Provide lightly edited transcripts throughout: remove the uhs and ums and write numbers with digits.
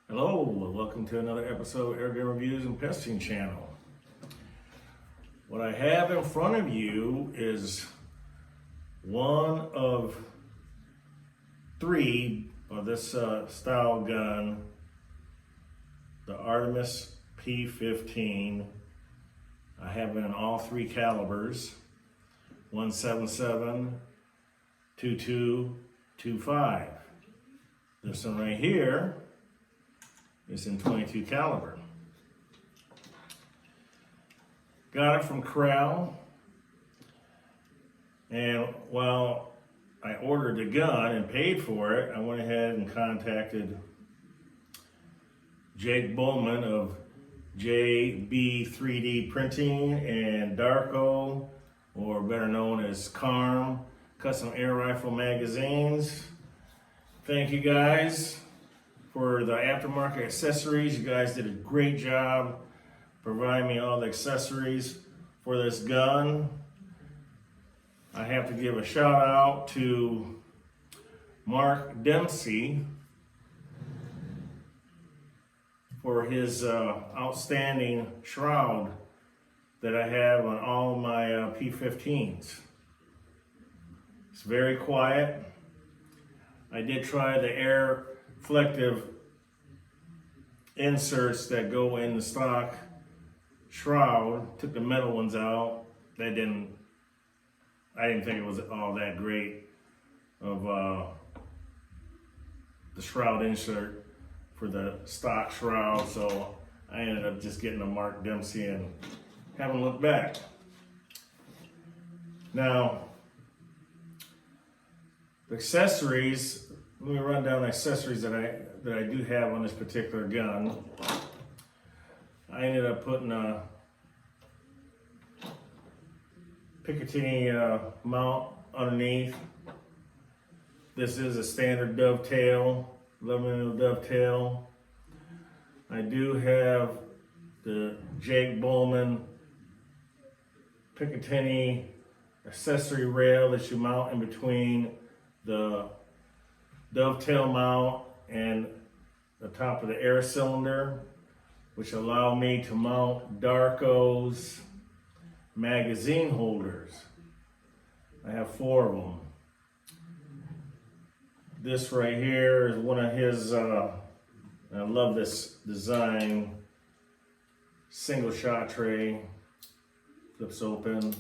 Hello, welcome to another episode of Airgun Reviews and Pesting Channel. What I have in front of you is one of three of this style gun, the Artemis P15. I have it in all three calibers, 177, 22, 25. This one right here is in 22 caliber. Got it from Corral, and while I ordered the gun and paid for it, I went ahead and contacted Jake Bowman of JB 3D Printing and Darko, or better known as CARM, Custom Air Rifle Magazines. Thank you guys for the aftermarket accessories. You guys did a great job providing me all the accessories for this gun. I have to give a shout out to Mark Dempsey for his outstanding shroud that I have on all my P15s. It's very quiet. I did try the air reflective inserts that go in the stock shroud. Took the metal ones out. I didn't think it was all that great of the shroud insert for the stock shroud, so I ended up just getting a Mark Dempsey and haven't looked back. Now, the accessories. Let me run down the accessories that I do have on this particular gun. I ended up putting a Picatinny mount underneath. This is a standard dovetail, 11mm dovetail. I do have the Jake Bowman Picatinny accessory rail that you mount in between the dovetail mount and the top of the air cylinder, which allow me to mount Darko's magazine holders. I have 4 of them. This right here is one of his, I love this design, single shot tray, flips open,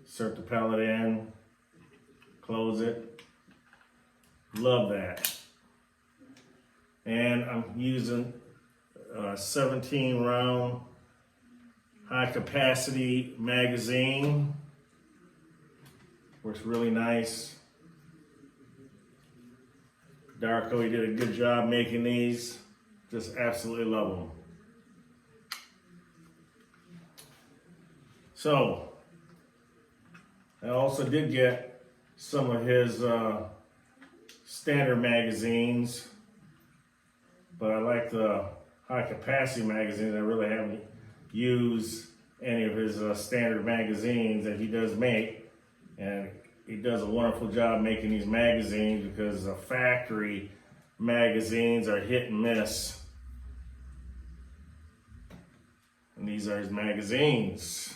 insert the pellet in, close it. Love that. And I'm using a 17 round high capacity magazine. Works really nice. Darko, he did a good job making these. Just absolutely love them. So, I also did get some of his standard magazines, but I like the high capacity magazines. I really haven't used any of his standard magazines that he does make, and he does a wonderful job making these magazines because the factory magazines are hit and miss, and these are his magazines.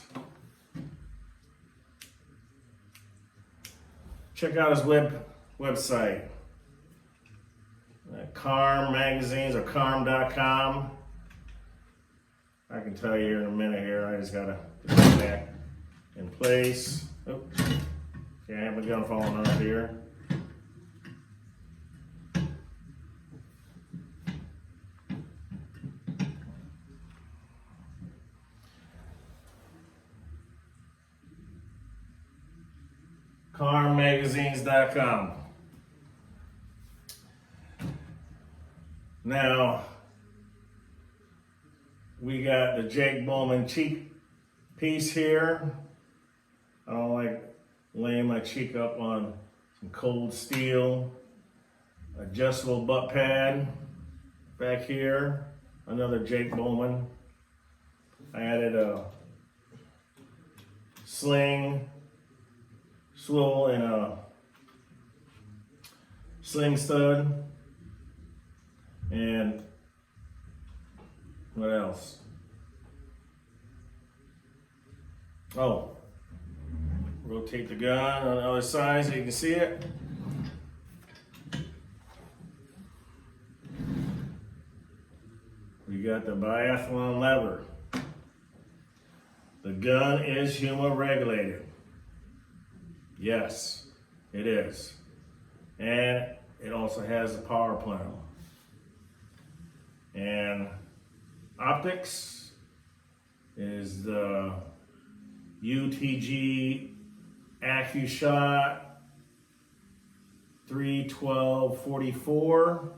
Check out his website. CARM magazines, or CARM.com. I can tell you here in a minute here. I just gotta put that in place. Oh, okay, I have my gun falling off here. CARMmagazines.com. Now, we got the Jake Bowman cheek piece here. I don't like laying my cheek up on some cold steel. Adjustable butt pad back here. Another Jake Bowman. I added a sling, swivel, and a sling stud. And else. Oh, rotate the gun on the other side so you can see it. We got the biathlon lever. The gun is human regulated. Yes, it is. And it also has a power plenum. And optics is the UTG AccuShot 312-44.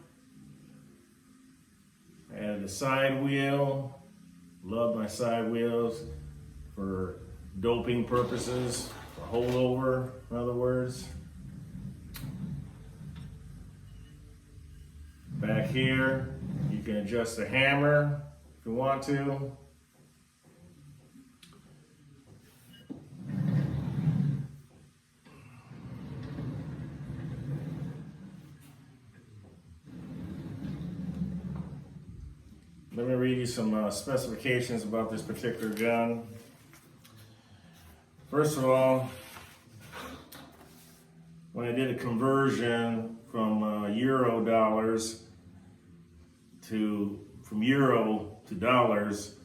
Added the side wheel. Love my side wheels for doping purposes, for holdover, in other words. Back here, you can adjust the hammer if you want to. Let me read you some specifications about this particular gun. First of all, when I did a conversion from euro dollars from euro to dollars,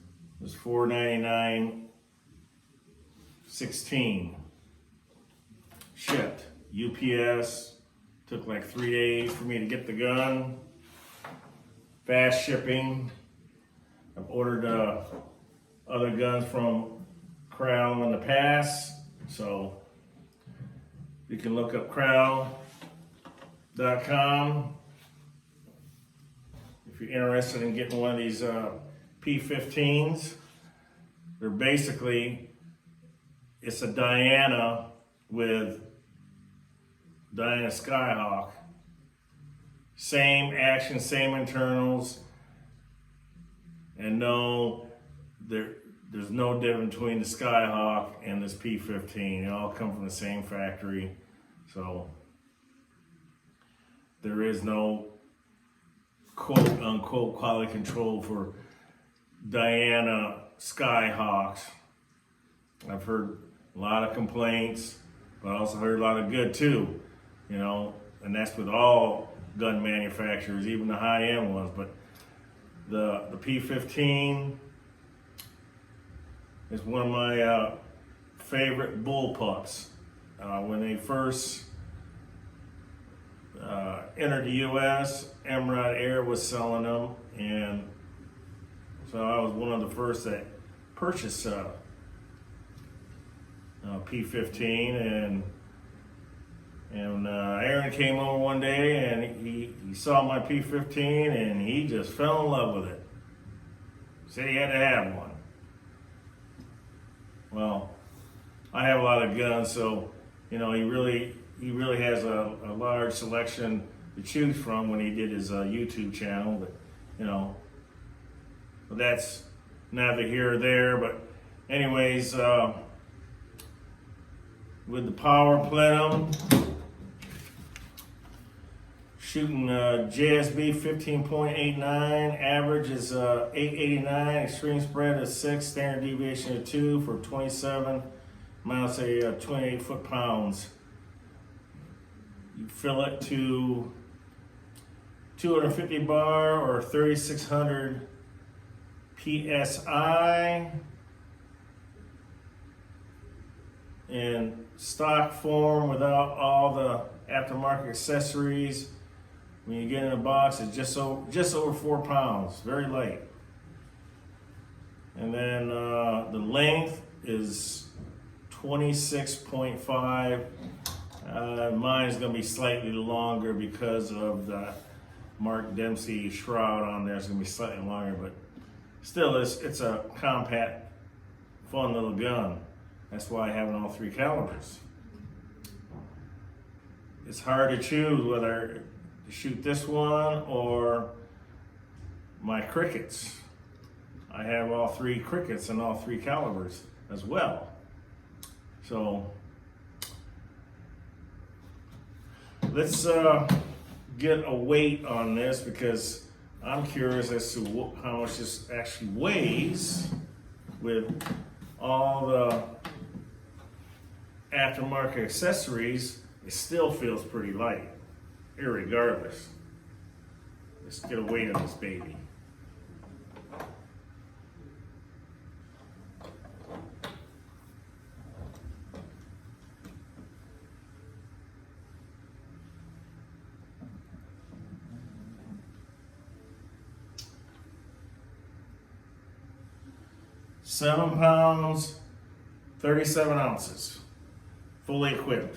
it was $4.99.16 shipped. UPS took like 3 days for me to get the gun. Fast shipping. I've ordered other guns from Crown in the past, so you can look up crown.com if you're interested in getting one of these P15s. They're basically, it's a Diana with Diana Skyhawk. Same action, same internals. And no, there's no difference between the Skyhawk and this P15. They all come from the same factory. So there is no quote unquote quality control for Diana Skyhawks. I've heard a lot of complaints, but I also heard a lot of good too, you know, and that's with all gun manufacturers, even the high-end ones. But the P15 is one of my favorite bullpups. When they first entered the U.S., Emerald Air was selling them, and so I was one of the first that purchased P15, and Aaron came over one day and he saw my P15 and he just fell in love with it. Said he had to have one. Well, I have a lot of guns, so you know he really has a large selection to choose from when he did his YouTube channel. But you know, but that's neither here or there. But anyways, with the power plenum, shooting JSB 15.89, average is 889, extreme spread is 6, standard deviation of 2 for 27 miles, say 28 foot-pounds. You fill it to 250 bar or 3600 PSI. In stock form without all the aftermarket accessories. When you get in a box, it's just over 4 pounds, very light. And then the length is 26.5. Mine is going to be slightly longer because of the Mark Dempsey shroud on there. It's going to be slightly longer, but still, it's a compact, fun little gun. That's why I have it in all 3 calibers. It's hard to choose whether to shoot this one or my crickets. I have all 3 crickets in all 3 calibers as well. So let's get a weight on this, because I'm curious as to how much this actually weighs with all the aftermarket accessories. It still feels pretty light, irregardless. Let's get a weight on this baby. £7, 37 ounces, fully equipped.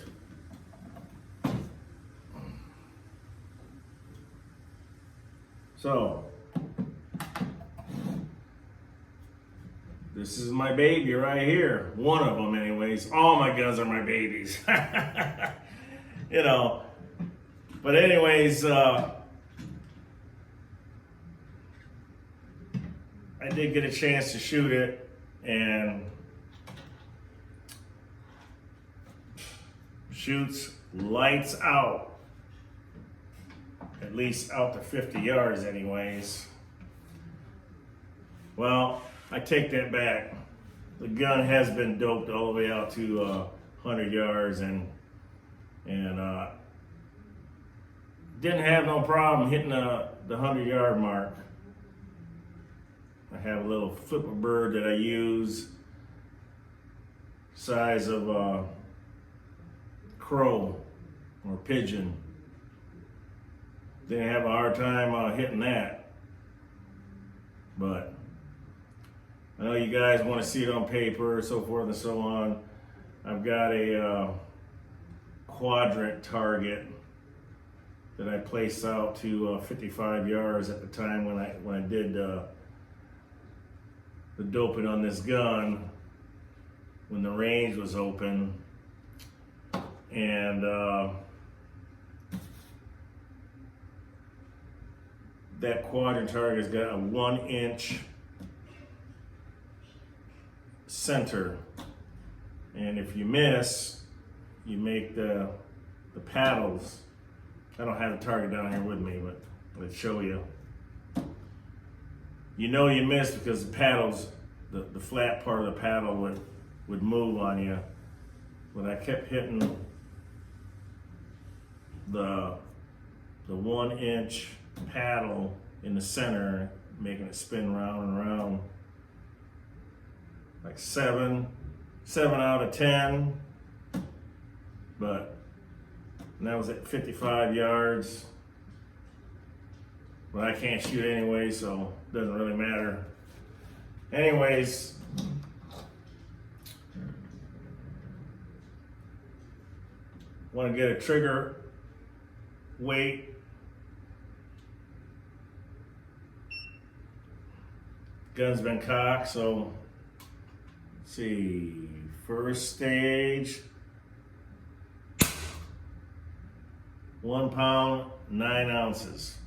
So, this is my baby right here. One of them anyways. All my guns are my babies. You know. But anyways, I did get a chance to shoot it, and shoots lights out. At least out to 50 yards anyways. Well, I take that back. The gun has been doped all the way out to 100 yards and didn't have no problem hitting the 100-yard mark. I have a little flipper bird that I use, size of a crow or pigeon. Didn't have a hard time hitting that. But I know you guys want to see it on paper, so forth and so on. I've got a quadrant target that I placed out to 55 yards at the time when I did the doping on this gun, when the range was open. And that quadrant target's got a 1-inch center, and if you miss, you make the paddles. I don't have a target down here with me, but let's show you. You know you missed because the paddles, the flat part of the paddle would move on you. But I kept hitting the 1-inch paddle in the center, making it spin round and round. Like 7 out of 10. But that was at 55 yards. But I can't shoot anyway, so it doesn't really matter. Anyways, want to get a trigger weight. Gun's been cocked, so let's see. First stage, 1 pound, 9 ounces.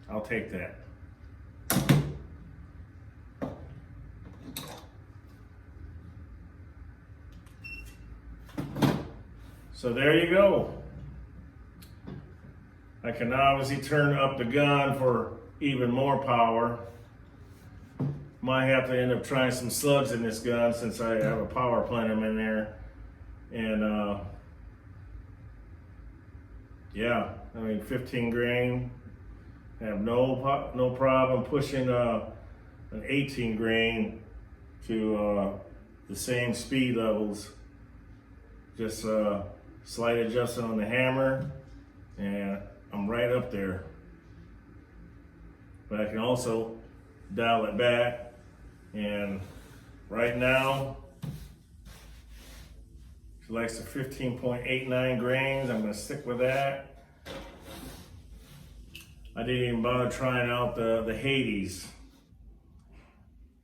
I'll take that. So there you go. I can obviously turn up the gun for even more power. Might have to end up trying some slugs in this gun since I have a power plenum in there. And yeah, I mean 15 grain. Have no problem pushing an 18 grain to the same speed levels. Just slight adjustment on the hammer, and I'm right up there. But I can also dial it back, and right now she likes the 15.89 grains. I'm going to stick with that. I didn't even bother trying out the Hades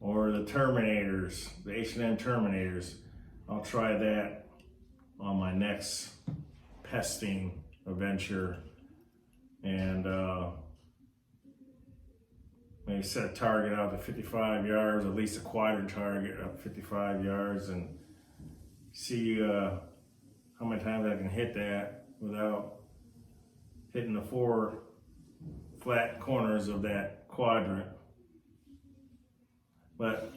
or the Terminators, the H&M Terminators. I'll try that on my next pesting adventure, and maybe set a target out to 55 yards, at least a quadrant target up 55 yards, and see how many times I can hit that without hitting the flat corners of that quadrant. But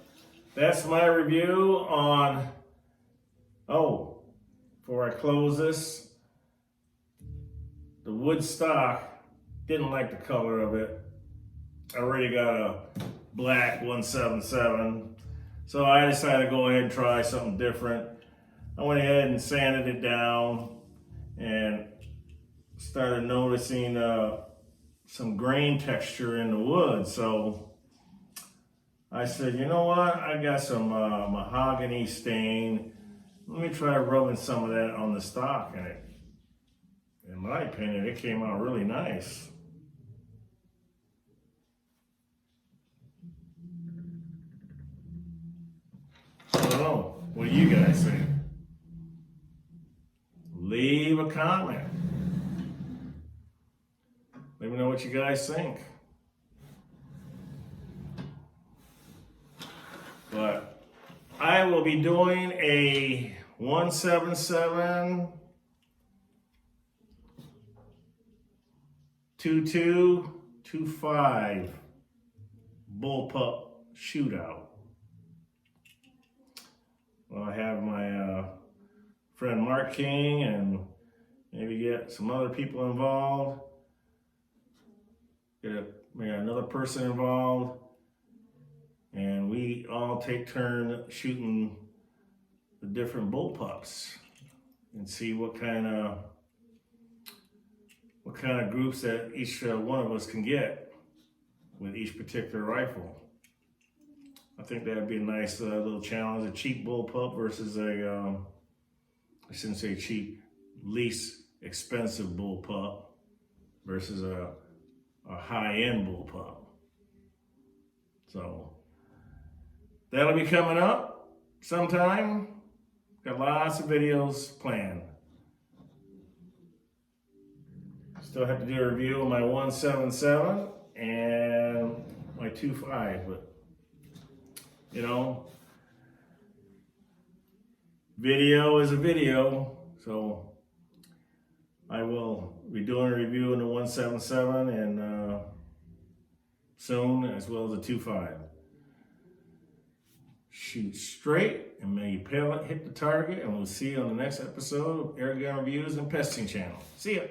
that's my review on, oh, before I close this, the wood stock, didn't like the color of it. I already got a black 177, so I decided to go ahead and try something different. I went ahead and sanded it down and started noticing some grain texture in the wood. So I said, you know what? I got some mahogany stain. Let me try rubbing some of that on the stock, and it, in my opinion, it came out really nice. I don't know. What do you guys think? Leave a comment. Let me know what you guys think. But I will be doing a 177 2225 bullpup shootout. Well, I have my friend Mark King and maybe get some other people involved. Get another person involved. And we all take turn shooting the different bullpups and see what kind of groups that each one of us can get with each particular rifle. I think that'd be a nice little challenge, a cheap bullpup versus a, I shouldn't say cheap, least expensive bullpup versus a high-end bullpup. So that'll be coming up sometime. Got lots of videos planned. Still have to do a review of my 177 and my 25, but you know, video is a video, so I will be doing a review on the 177 and soon, as well as the 25. Shoot straight and may your pellet hit the target, and we'll see you on the next episode of Air Gun Reviews and Pesting Channel. See ya.